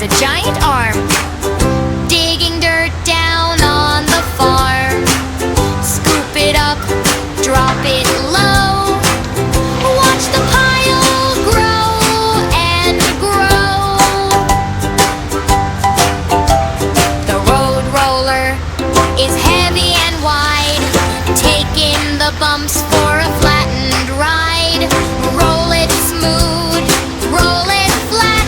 has a giant arm, digging dirt down on the farm. Scoop it up, drop it low. Watch the pile grow and grow. The road roller is heavy and wide, taking the bumps for a flattened ride. Roll it smooth, roll it flat.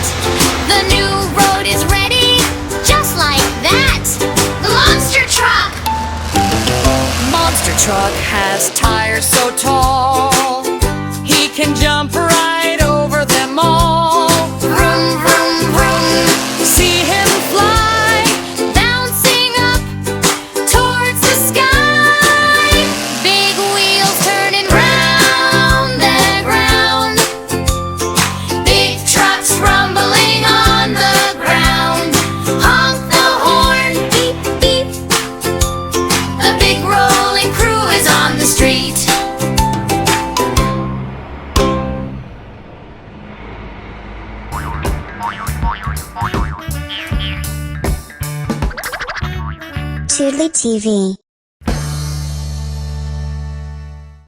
The new road is ready, just like that. The monster truck! Monster truck has tires so tall, he can jump right over them all. Vroom, vroom, vroom. See him fly, Bouncing up towards the sky. Big wheels turning round and round. Big trucks rumbling on the ground. Honk the horn, beep, beep. A big rolling crew is on the street. Toodly TV.